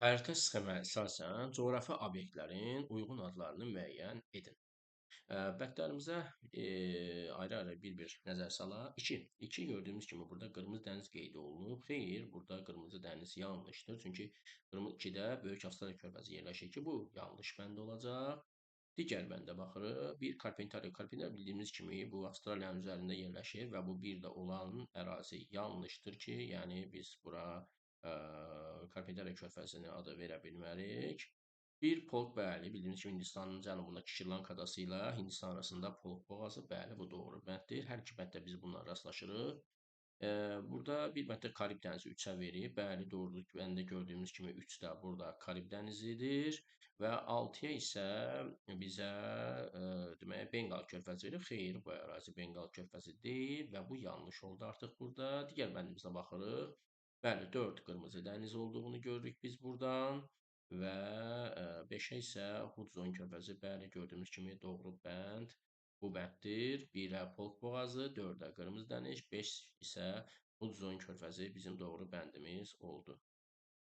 Xəritə sxemə əsasən coğrafi obyektlərin uyğun adlarını müəyyən edin. Bəndlərimizə ayrı-ayrı bir-bir nəzər salaq. 2 gördüyümüz kimi burada Qırmızı dəniz qeyd olunub. Xeyr, burada Qırmızı dəniz yanlışdır. Çünki 2-də Böyük Avstraliya körfəzi yerləşir ki, bu yanlış bənd olacaq. Digər bəndə baxırıq. Bir Carpentaria. Carpentaria bildiyimiz kimi bu Avstraliyanın üzərində yerləşir və bu bir də olan ərazi yanlışdır ki, yəni biz bura Carpentaria körfəzini adı verə bilmərik. Bir polk, bəli, bildiyimiz kimi Hindistanın cənubundakı Şri-Lanka adası ilə Hindistan arasında polk boğazı, bəli, bu doğru bənddir. Hər iki bənddə biz bununla rastlaşırıq. Burada bir bənddə Karib dənizi 3-ə verib. Bəli, doğrudur. Bəndə gördüyümüz kimi 3 də burada Karib dənizidir və 6-ya isə bizə deməli Benqal körfəzi verib. Xeyr, bu ərazi Benqal körfəzi deyil və bu yanlış oldu artıq burada. Digər bəndimizə baxırıq. Bəli, 4 Qırmızı dəniz olduğunu görürük biz burdan və 5-ə isə Hudson körfəzi, bəli, gördüyümüz kimi doğru bənd bu bənddir. 1-ə Polk boğazı, 4-ə Qırmızı dəniz, 5 isə Hudson körfəzi bizim doğru bəndimiz oldu.